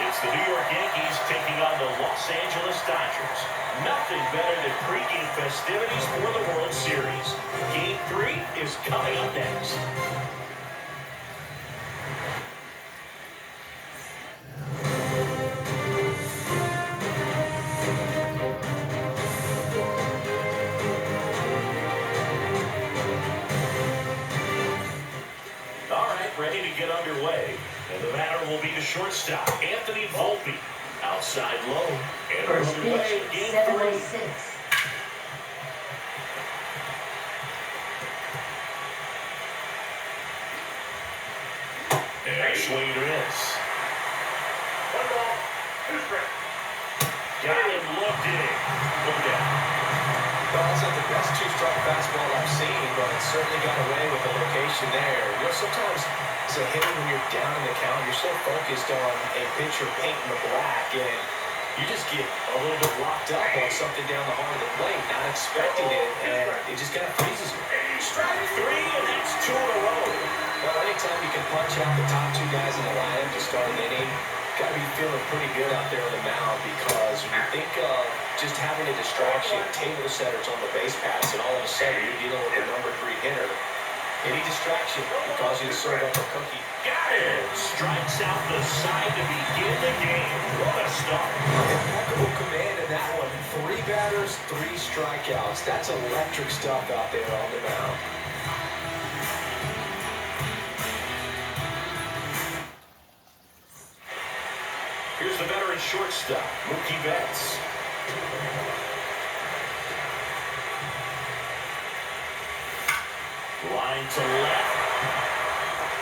It's the New York Yankees taking on the Los Angeles Dodgers. Nothing better than pregame festivities for the World Series. Game 3 is coming up next. All right, ready to get underway. And the batter will be the shortstop, Anthony Volpe. Outside low. And first underway, pitch, game 7-6. 3. And swing and miss. 1 ball, 2 strikes. Got him looked in. Look out. Well, it's not the best two-strike fastball I've seen, but it certainly got away with the location there. You know, sometimes as a hitter, when you're down in the count, you're so focused on a pitcher painting the black, and you just get a little bit locked up on something down the heart of the plate, not expecting it, and it just kind of freezes you. Strike 3, and that's 2 in a row. Well, anytime you can punch out the top 2 guys in the lineup to start an inning, got to be feeling pretty good out there on the mound, because when you think of just having a distraction, table setters on the base pass, and all of a sudden you're dealing with a number 3 hitter, any distraction can cause you to serve up a cookie. Got it. Strikes out the side to begin the game. What a start. Impeccable command in that one. 3 batters, 3 strikeouts. That's electric stuff out there on the mound. Here's the veteran shortstop, Mookie Betts. Line to left.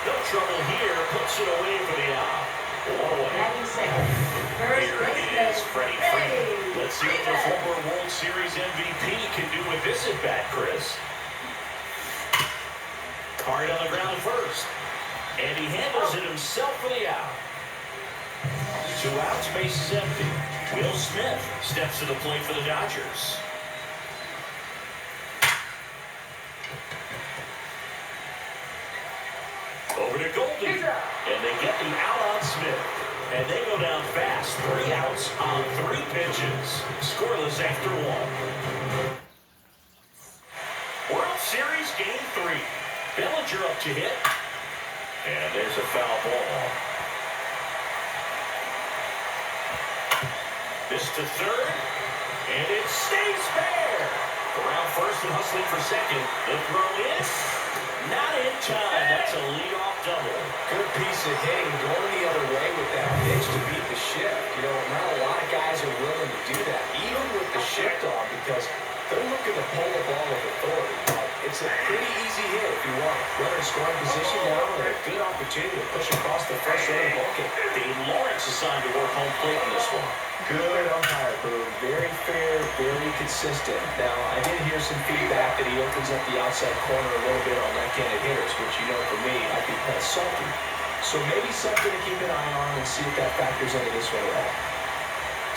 No trouble here. Puts it away for the out. One away. Batting second, first Here it baseman, is, Freddie Freeman. Let's see what the former World Series MVP can do with this at bat, Chris. Hard on the ground first. And he handles it himself for the out. 2 outs, base is empty. Will Smith steps to the plate for the Dodgers. Over to Goldie. And they get the out on Smith. And they go down fast. 3 outs on 3 pitches. Scoreless after 1. World Series Game 3. Bellinger up to hit. And there's a foul ball. This to third. And it stays fair. Around first and hustling for second. The throw is not in time. That's a leadoff double. Good piece of hitting, going the other way with that pitch to beat the shift. You know, not a lot of guys are willing to do that, even with the shift on, because they're looking to pull the ball with authority. But it's a pretty easy hit if you want. Runner in scoring position now, and a good opportunity to push across the first run and walk it. Dave Lawrence assigned to work home plate in this one. Good umpire, Boone. Very fair, very consistent. Now, I did hear some feedback that he opens up the outside corner a little bit on left-handed hitters, which, you know, for me, I'd be kind of salty. So maybe something to keep an eye on and see if that factors into this one at all.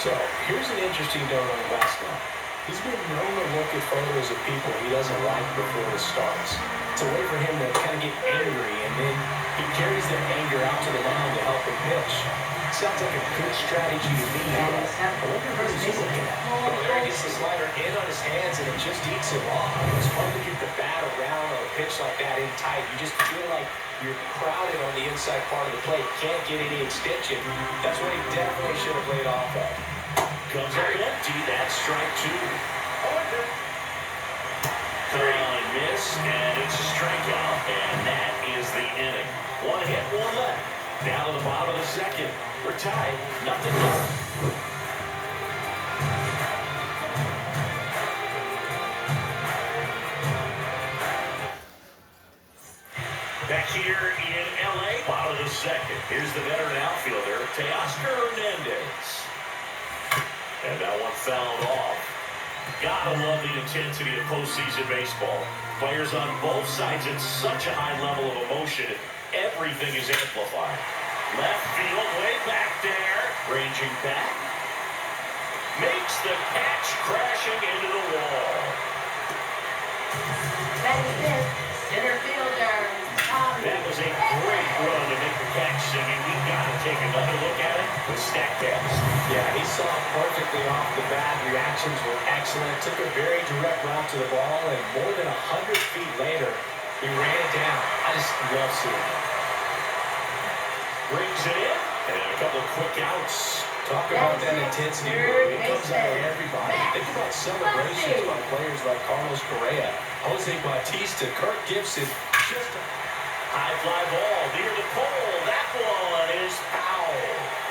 So, here's an interesting note on Westlaw. He's been known to look at photos of people he doesn't like before it starts. It's a way for him to kind of get angry, and then he carries that anger out to the mound to help him pitch. Sounds like a good strategy to me. I wonder who he's looking at. Well, there he gets the slider in on his hands, and it just eats him off. It's hard to get the bat around on a pitch like that in tight. You just feel like you're crowded on the inside part of the plate. Can't get any extension. That's what he definitely should have laid off of. Comes up empty. That's strike 2. Cut on and miss, and it's a strikeout, and that is the inning. 1 hit, 1 left. Down to the bottom of the second. We're tied. Nothing left. Back here in L.A., bottom of the second. Here's the veteran outfielder, Teoscar Hernandez. And that one fouled off. Gotta love the intensity of postseason baseball. Players on both sides at such a high level of emotion. Everything is amplified. Left field, way back there. Ranging back. Makes the catch, crashing into the wall. Batting fifth, center fielder, Tommy. That was a great run to make the catch, Singing. We've got to take another look at it. The stack pass. Yeah, he saw it perfectly off the bat. Reactions were excellent. Took a very direct route to the ball, and more than 100 feet later, he ran it down. I just love seeing it. Brings it in. And a couple of quick outs. Talk about that intensity. It comes out of everybody. Think about celebrations by players like Carlos Correa, Jose Bautista, Kirk Gibson. Just a high fly ball near the pole. That one is foul.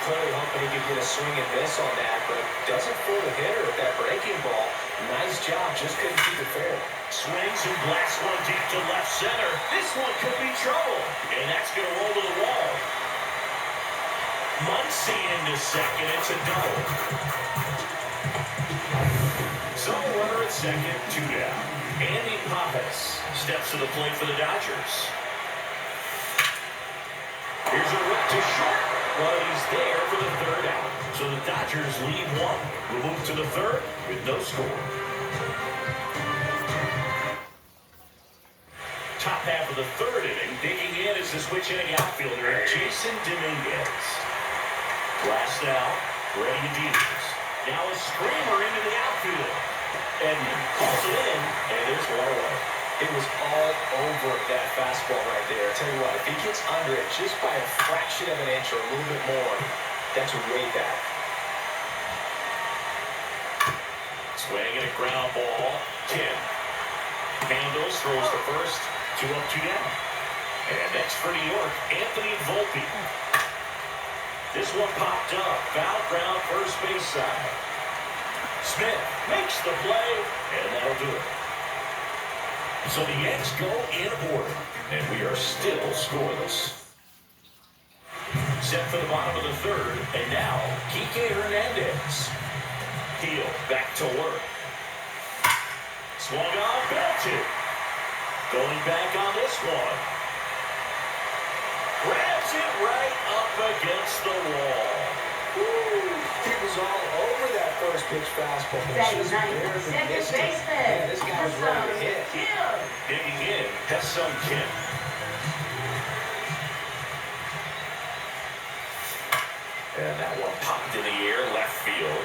Clearly hoping he could get a swing and miss on that, but doesn't fool the hitter with that breaking ball. Nice job, just couldn't keep it fair. Swings and blasts one deep to left center. This one could be trouble, and that's going to roll to the wall. Muncy into second. It's a double. So runner at second, 2 down. Andy Pappas steps to the plate for the Dodgers. Here's a rip to short. Well, he's there for the third out. So the Dodgers lead 1. We'll move to the third with no score. Top half of the third inning. Digging in is the switch inning outfielder, Jason Dominguez. Last out, ready to use. Now a screamer into the outfield. Edman calls it in, and there's one away. It was all over that fastball right there. I tell you what, if he gets under it just by a fraction of an inch or a little bit more, that's way back. Swing and a ground ball. Tim handles, throws to first. 2 up, 2 down. And next for New York, Anthony Volpe. This one popped up. Foul ground, first base side. Smith makes the play, and that'll do it. So the Yanks go in order, and we are still scoreless. Set for the bottom of the third, and now Kike Hernandez. Heel back to work. Swung on, belted. Going back on this one. Grabs it right up against the wall. Woo! He was all over that first pitch fastball. Second baseman. Yeah, this guy was ready to hit. Digging in, Ha-Seong Kim. And that one popped in the air, left field.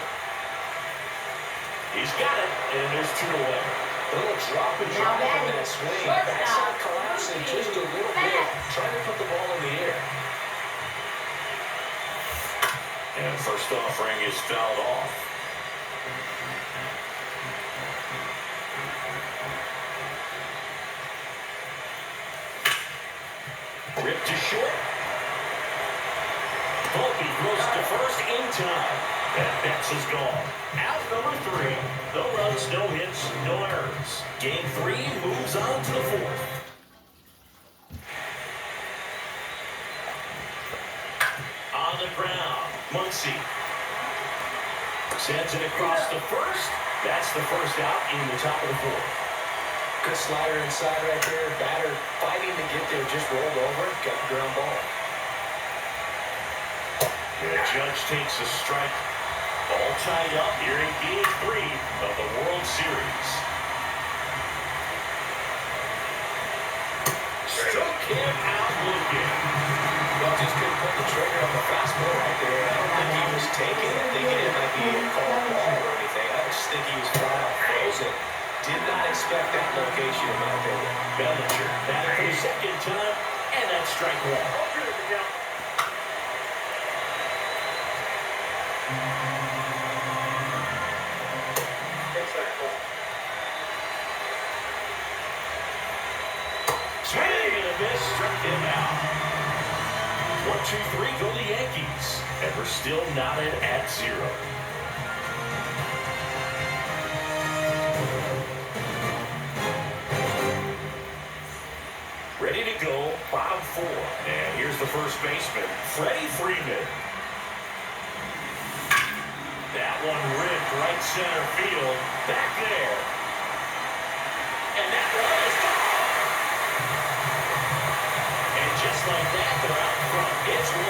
He's got it, and there's 2 away. A little drop and drop on that swing. Backside collapsing just a little bit, trying to put the ball in the air. And first offering is fouled off. Ripped to short. Volpe throws to first in time. And Betts is gone. Out number 3. No runs, no hits, no errors. Game 3 moves on to the 4th. On the ground, Muncy sends it across the first. That's the first out in the top of the 4th. Good slider inside right there. Batter fighting to get there, just rolled over. Got the ground ball. The Judge takes a strike. All tied up here in Game 3 of the World Series. Struck him out looking. Well, just couldn't put the trigger on the fastball right there. I don't think he was taking it, thinking it might be a called ball or anything. I just think he was flat out frozen. Did not expect that location, in my opinion. Bellinger back for the second time, and that's strike 1. Swing and a miss, struck him out. 1, 2, 3 go the Yankees, and we're still knotted at 0. Ready to go, bottom 4. And here's the first baseman, Freddie Freeman. That one ripped right center field, back there. And that one is gone. And just like that, they're out front. It's 1-0.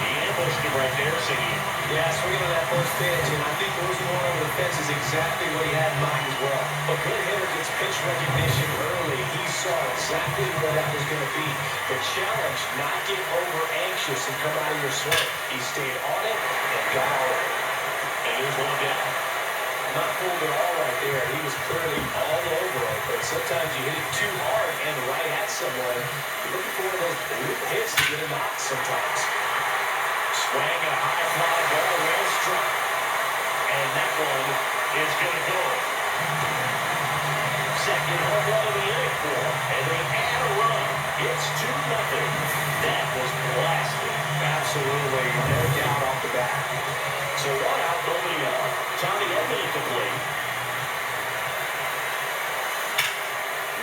He ambushed him right there, singing. Yeah, swinging on that first pitch, and I think losing one over the fence is exactly what he had in mind as well. A good hitter gets pitch recognition early. He saw exactly what that was going to be. The challenge, not get over anxious and come out of your swing. He stayed on it and got all of it. And here's one down. Not pulled at all right there. He was clearly all over it, but sometimes you hit it too hard and right at someone. You're looking for one of those hits to get a knock sometimes. Swing and a high fly ball, well struck. And that one is going to go. Second home run of the inning for him. And they add a run. It's 2-0. That was blasted. Absolutely. No doubt off the bat. So 1 out, nobody out. Tommy Edman at the plate.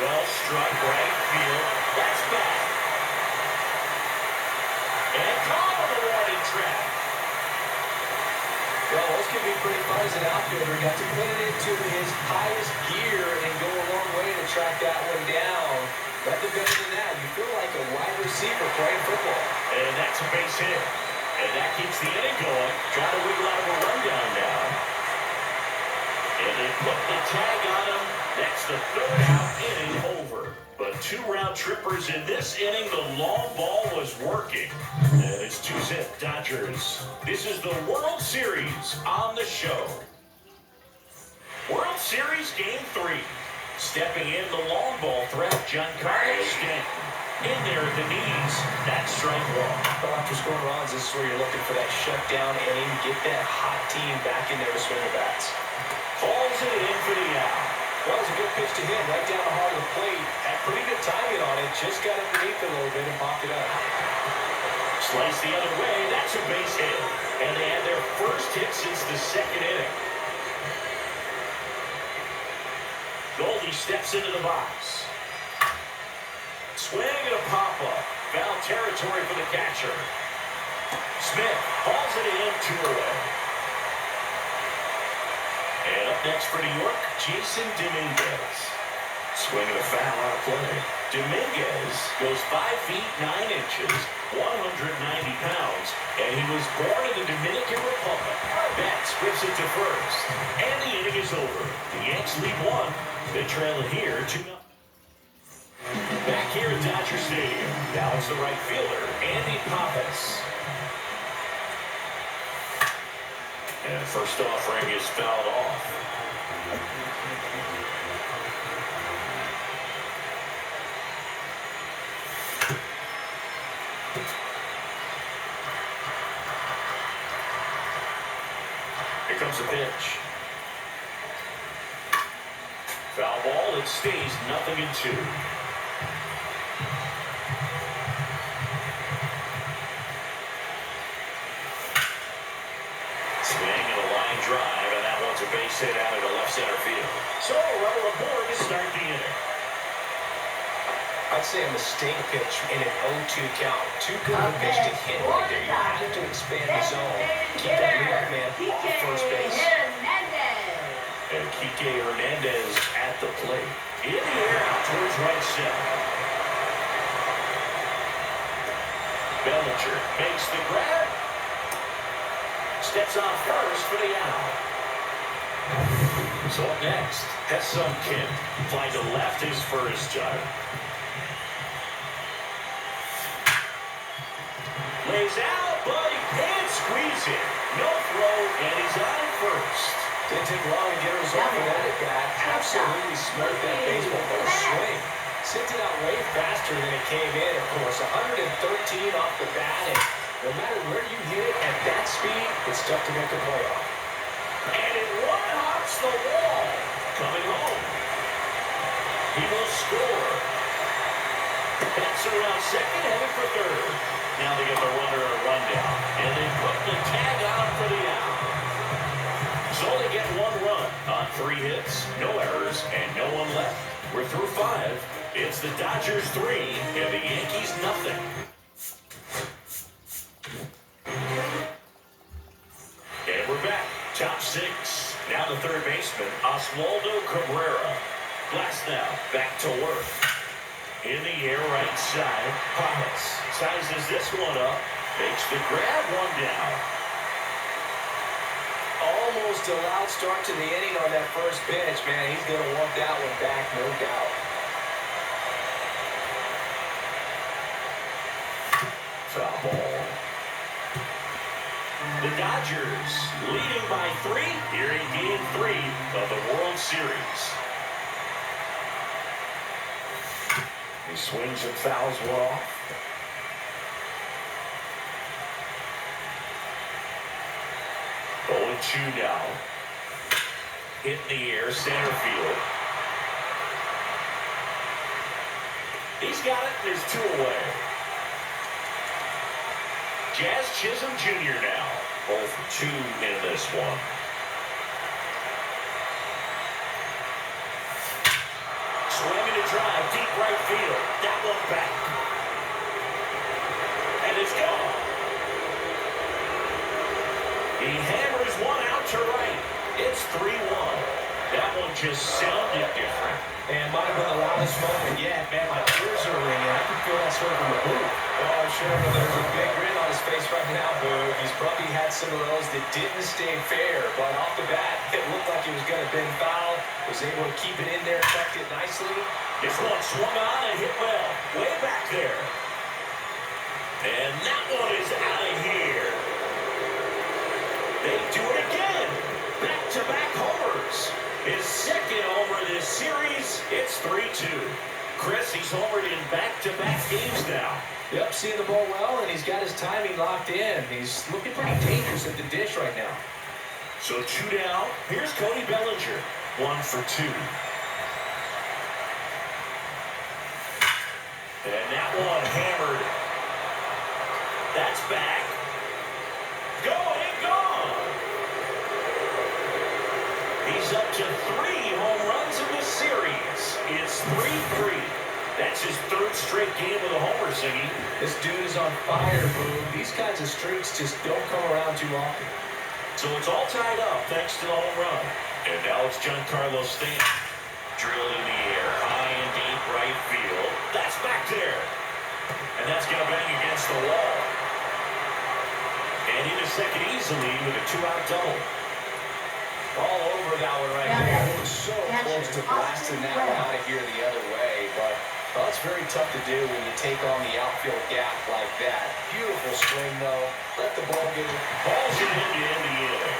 Well struck right field. That's back. And caught on the warning track. Well, those can be pretty fun as an outfielder. Got to put it into his highest gear and go a long way to track that one down. Nothing better than that. You feel like a wide receiver playing football. And that's a base hit. And that keeps the inning going. Trying to wiggle out of a rundown now. And they put the tag on him. That's the 3rd out, inning over. But 2 round trippers in this inning. The long ball was working. And it's 2-zip Dodgers. This is the World Series on the show. World Series Game 3. Stepping in the long ball threat, Giancarlo Stanton. In there at the knees. That's strike 1. Well, after scoring runs, this is where you're looking for that shutdown inning. Get that hot team back in there to swing the bats. Falls it in for the out. Well, it was a good pitch to him right down the heart of the plate. Had pretty good timing on it. Just got underneath it a little bit and popped it up. Slice the other way. That's a base hit. And they had their first hit since the 2nd inning. Goldie steps into the box. Swing and a pop-up. Foul territory for the catcher. Smith hauls it in 2 away. And up next for New York, Jason Dominguez. Swing and a foul out of play. Dominguez goes 5 feet 9 inches, 190 pounds, and he was born in the Dominican Republic. Betts whips it to first, and the inning is over. The Yanks lead 1. They trail it here 2-0. Back here at Dodger Stadium, now it's the right fielder, Andy Pappas. And first offering is fouled off. Here comes the pitch. Foul ball, it stays 0-2. Swing and a line drive, and that one's a base hit out into left center field. So, runner aboard to start the inning. I'd say a mistake pitch in an 0-2 count. Too good of a pitch to hit right there. You have to expand the zone. Keep that leadoff man off first base. And Kike Hernandez at the plate. In the air out towards right center. Bellinger makes the grab. Steps on first for the out. So up next, Ha-Seong Kim. Flying to left, his first time. Lays out, but he can't squeeze it. No throw, and he's on first. Didn't take long to get a result for that at bat. Absolutely smart that baseball. What a swing. Sent it out way faster than it came in, of course. 113 off the bat, and no matter where you hit it at that speed, it's tough to make a play off. And it one-hops the wall. Coming home. He will score. That's around second, headed for third. Now they get the runner a rundown. And they put the tag on for the out. So they get 1 run on 3 hits, no errors, and no one left. We're through 5. It's the Dodgers 3 and the Yankees nothing. And we're back. Top 6. Now the third baseman, Oswaldo Cabrera. Glass now, back to work. In the air, right side, Pappas sizes this one up, makes the grab, 1 down. Almost a loud start to the inning on that first pitch, man. He's going to want that one back, no doubt. The Dodgers leading by 3 here in Game 3 of the World Series. He swings and fouls one off. 0-2 now. Hit in the air, center field. He's got it, there's 2 away. Jazz Chisholm Jr. now. 0-2 in this one. Swinging to drive, deep right field. That one back. And it's gone. He hammers one out to right. It's 3-1. That one just sounded different. And might have been the loudest moment yet. Man, my ears are ringing. I can feel that sort from the booth. Oh, I'm sure there's a big grin on his face right now, Boo. He's probably had some of those that didn't stay fair, but off the bat, it looked like he was going to been fouled. Was able to keep it in there, tucked it nicely. This one swung on and hit well. Way back there. And that one is out of here. They do it again. Back-to-back homers. His second homer this series. It's 3-2. Chris, he's homered in back-to-back games now. Yep, seeing the ball well, and he's got his timing locked in. He's looking pretty dangerous at the dish right now. So 2 down. Here's Cody Bellinger. 1 for 2. And that one hammered. That's back. Going and gone. He's up to 3 home runs in this series. It's 3-3. That's his 3rd straight game with a homer, Siggy. This dude is on fire, Boo. These kinds of streaks just don't come around too often. So it's all tied up thanks to the home run. And now it's Giancarlo Stanton. Drilled in the air, high and deep right field. That's back there. And that's going to bang against the wall. And into second easily with a 2-out double. All over that one right there. It was so close to blasting that one out of here the other way, but well, it's very tough to do when you take on the outfield gap like that. Beautiful swing, though. Let the ball get it. Ball's in to end the inning.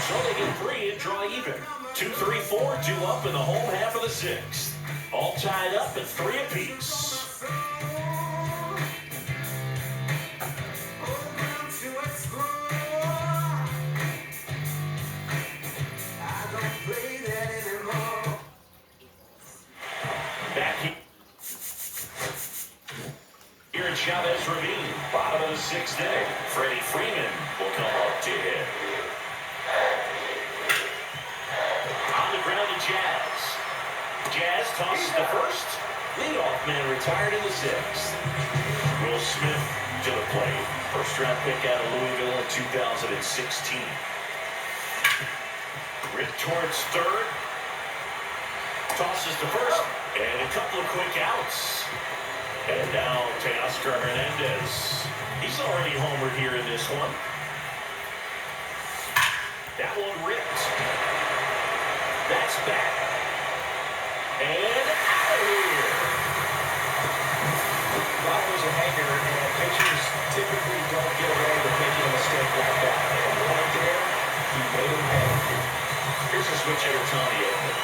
So they get 3 and draw even. 2, 3, 4, 2 up in the home half of the 6th. All tied up at 3 apiece. Back here at Chavez Ravine, bottom of the 6th inning. Freddie Freeman will come up to hit. On the ground to Jazz. Jazz tosses the first. Leadoff man retired in the 6th. Will Smith to the plate. First round pick out of Louisville in 2016. Ripped towards third. Tosses to first. And a couple of quick outs. And now Teoscar Hernandez. He's already homered here in this one. That one ripped. That's back. And out of here. Well, there's a hanger, and pitchers typically don't get away with making a mistake like that. And right there, he made him pay. Here's a switch hitter, Tommy Edman.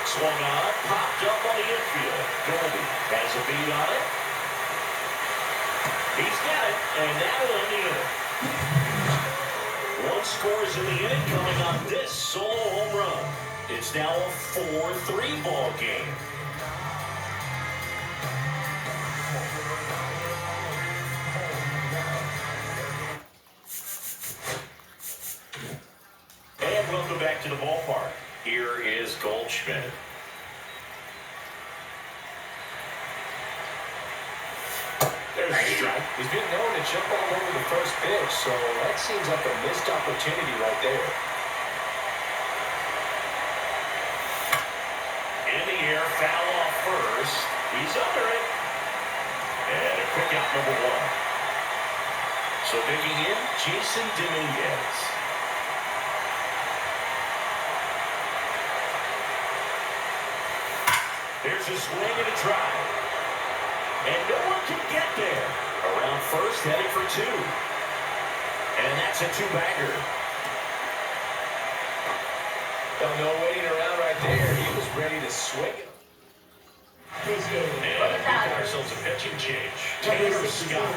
Swung on, popped up on the infield. Goldie has a beat on it. He's got it, and that'll end the inning. 1 scores in the inning coming on this solo home run. It's now a 4-3 ball game. And welcome back to the ballpark. Here is Goldschmidt. There's a strike. He's been known to jump all over the first pitch, so that seems like a missed opportunity right there. In the air, foul off first. He's under it. And a quick out number 1. So digging in, Jason Dominguez. There's a swing and a drive. And no one can headed for two. And that's a two-bagger. No waiting around right there. He was ready to swing it. And we've got ourselves a pitching change. Tanner Scott.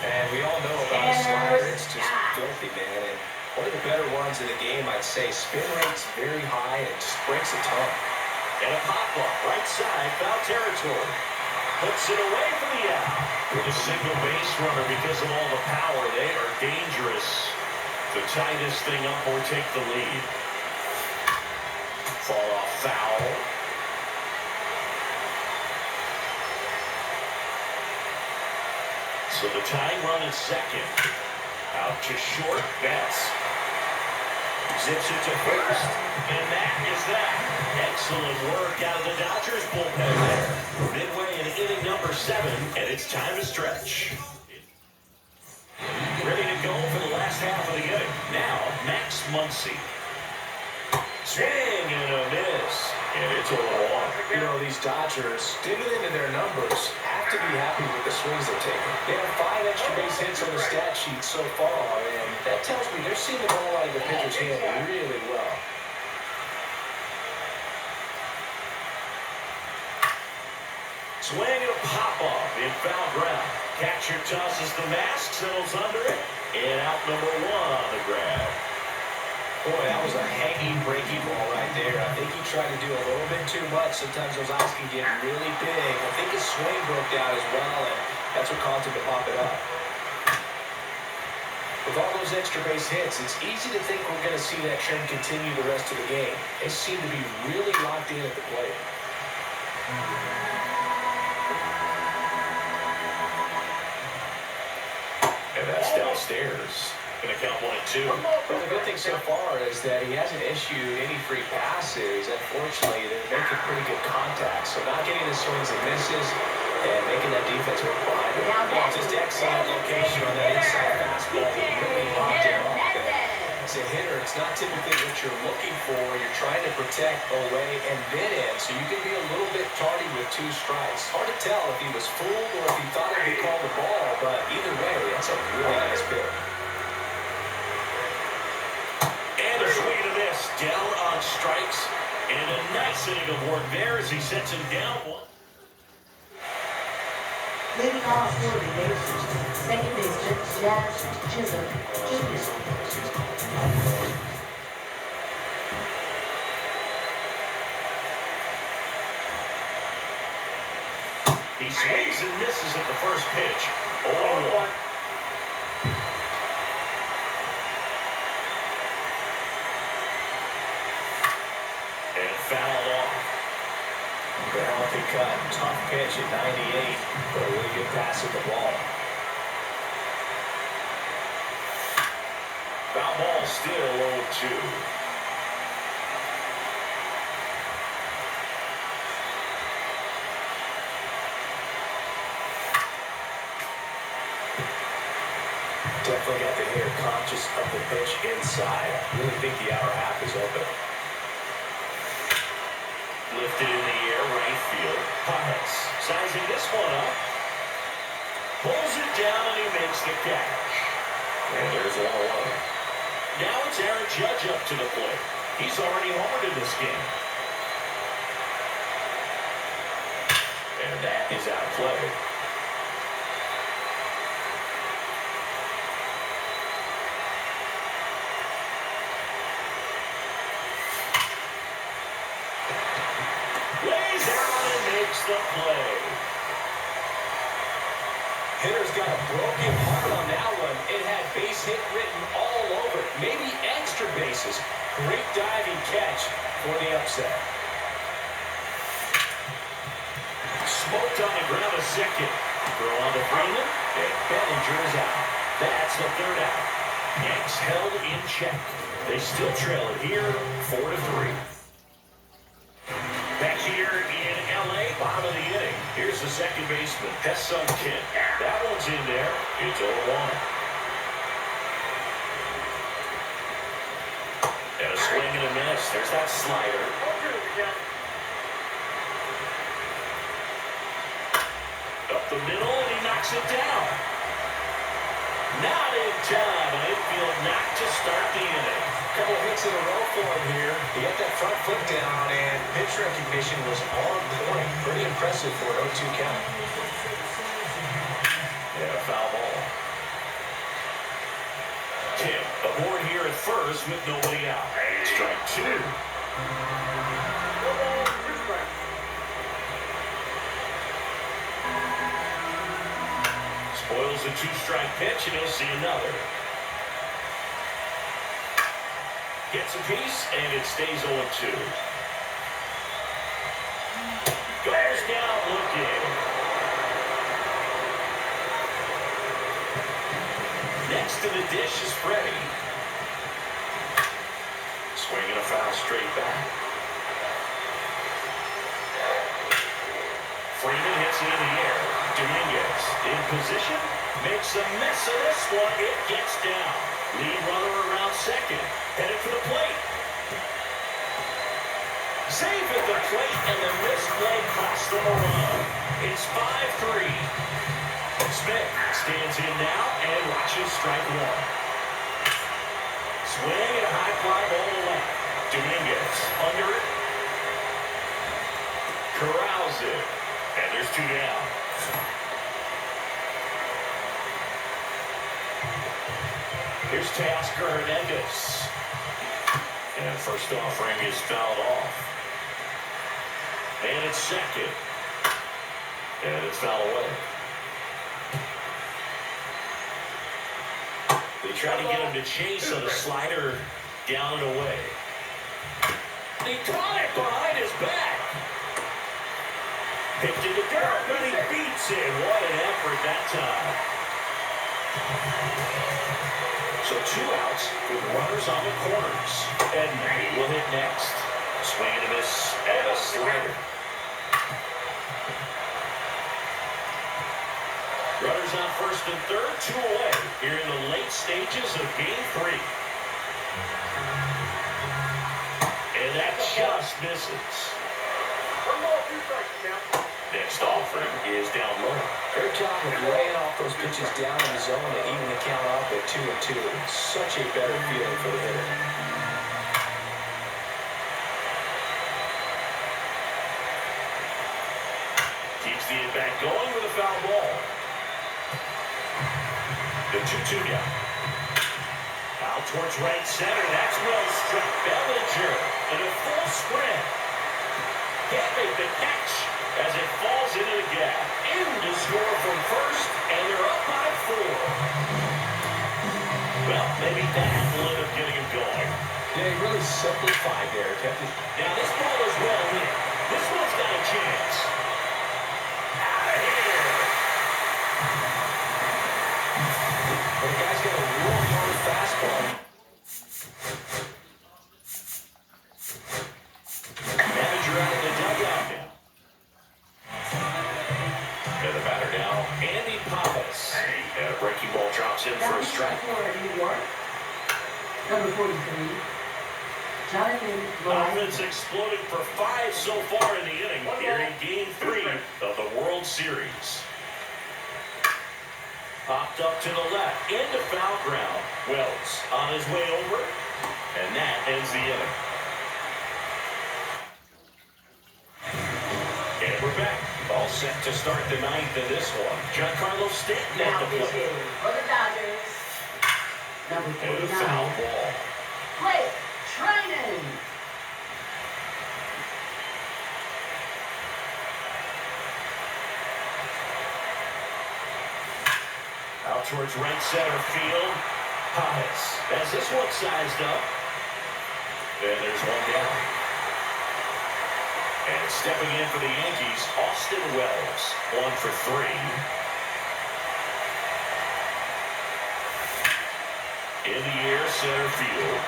And we all know about his slider. It's just filthy, man. And one of the better ones in the game, I'd say. Spin rate's very high and just breaks a ton. And a pop-up, right side, foul territory. Puts it away for the out. With a single base runner because of all the power, they are dangerous to tie this thing up or take the lead. Fall off foul. So the tying run is second. Out to short. Betts zips it to first. And that is that. Excellent work out of the Dodgers bullpen there. Midway in inning number 7, and it's time to stretch. Ready to go for the last half of the inning. Now, Max Muncy. Swing and a miss. And it's a walk. You know, these Dodgers, digging into their numbers, have to be happy with the swings they're taking. They have 5 extra base hits on the stat sheet so far, and that tells me they're seeing the ball out of the pitcher's hand really well. Swing and a pop-off in foul ground. Catcher tosses the mask, settles under it, and out number 1 on the grab. Boy, that was a hanging, breaking ball right there. I think he tried to do a little bit too much. Sometimes those eyes can get really big. I think his swing broke down as well, and that's what caused him to pop it up. With all those extra base hits, it's easy to think we're going to see that trend continue the rest of the game. They seem to be really locked in at the plate. And that's downstairs. Going to count 1 and 2. Well, the good thing so far is that he hasn't issued any free passes. Unfortunately, they're making pretty good contact. So not getting the swings and misses and making that defense work behind him. Yeah, just excellent location on that inside fastball. Really locked it up. And as a hitter, it's not typically what you're looking for. You're trying to protect away and then in. So you can be a little bit tardy with 2 strikes. Hard to tell if he was fooled or if he thought it would be called the ball. But either way, that's a really nice pick. And a swing and a miss. Down on strikes. And a nice inning of work there as he sets him down 1. Leading off for the Yankees, second baseman Jack Chisholm Jr. He swings and misses at the first pitch. 0-1. And fouled off. The healthy cut, tough pitch at 98, but a really good pass at the ball. Foul ball still 0-2. Definitely got the hitter conscious of the pitch inside. I really think the outer half is open. Lifted in the air, right field. Pirates sizing this one up. Pulls it down and he makes the catch. And there's 1-1. Now it's Aaron Judge up to the plate. He's already homered in this game. And that is out of play. Lays out and makes the play. Hitter's got a broken heart on that one. It had base hit written all over it. Maybe extra bases. Great diving catch for the upset. Smoked on the ground a second. Throw on to Freeman, and Bellinger is out. That's the third out. Yanks held in check. They still trail it here, 4-3. Back here in L.A., bottom of the inning. Here's the second baseman, Hesung Kim. That one's in there. It's 0-1. And a swing and a miss. There's that slider. Up the middle, and he knocks it down. Not in time. An infield knock to start the inning. Couple hits in a row for him here. He got that front foot down, and pitch recognition was on point. Pretty impressive for an 0-2 count. And a foul ball. Tim aboard here at first with nobody out. Strike two. Spoils the two-strike pitch, and he'll see another. Gets a piece, and it stays 0-2. Goes down looking. Next to the dish is Freddie. Swinging a foul straight back. Freeman hits it in the air. Dominguez in position. Makes a mess of this one. It gets down. Lead runner around second. Headed for the plate. Save at the plate, and the missed play cost them a run. It's 5-3. Smith stands in now and watches strike one. Swing and a high fly ball to left. Dominguez under it. Corrals it. And there's two down. Here's Teoscar Hernandez. And first offering is fouled off. And it's second. And it's fouled away. They try to get him to chase on a slider down and away. He caught it behind his back. Picked in the dirt, but he beats it. What an effort that time. So two outs with runners on the corners. Edman will hit next. Swing and a miss at a slider. Runners on first and third, two away here in the late stages of Game 3. And that just misses. Next offering is down low. Great job of laying off those pitches down in the zone to even the count up at 2-2. Such a better feeling for the hitter. Keeps the at-bat going with a foul ball. The 2-2 down. Out towards right center. That's well struck. Bellinger in a full sprint. Can't make the catch as it falls into the gap. In to score from first, and they're up by 4. Well, maybe that will end up getting him going. Yeah, he really simplified there. Kept it. Now this ball is well hit. This one's got a chance. Out of here. Well, the guy's got a real hard fastball. Manager out of the dugout now. And the batter now, Andy Pappas. And a breaking ball drops in for a strike. Number 43, Jonathan Lloyd. Offense exploded for 5 so far in the inning here in Game 3 of the World Series. Popped up to the left, into foul ground. Wells on his way over, and that ends the inning. And we're back. All set to start the ninth in this one. Giancarlo Stanton at Now the plate. pitching for the Dodgers, number And a foul 49, ball. Blake Trinan. Out towards right center field. Pappas has this one sized up. And there's one down. And stepping in for the Yankees, Austin Wells. 1 for 3. In the air, center field.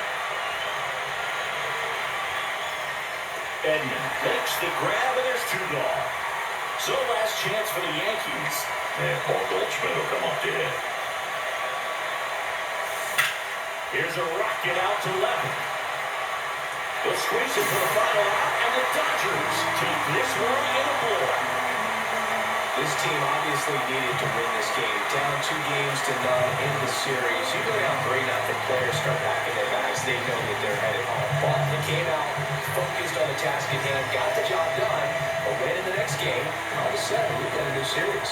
Edman makes the grab, and there's 2 gone. So last chance for the Yankees. And Paul Goldschmidt will come up to hit. Here's a rocket out to left. They'll squeeze it for the final out, and the Dodgers take this one in a blowout. This team obviously needed to win this game. Down 2-0 in the series. You go down 3-0, players start packing their bags. They know that they're headed home. But they came out focused on the task at hand, got the job done. A win in the next game, and all of a sudden, we've got a new series.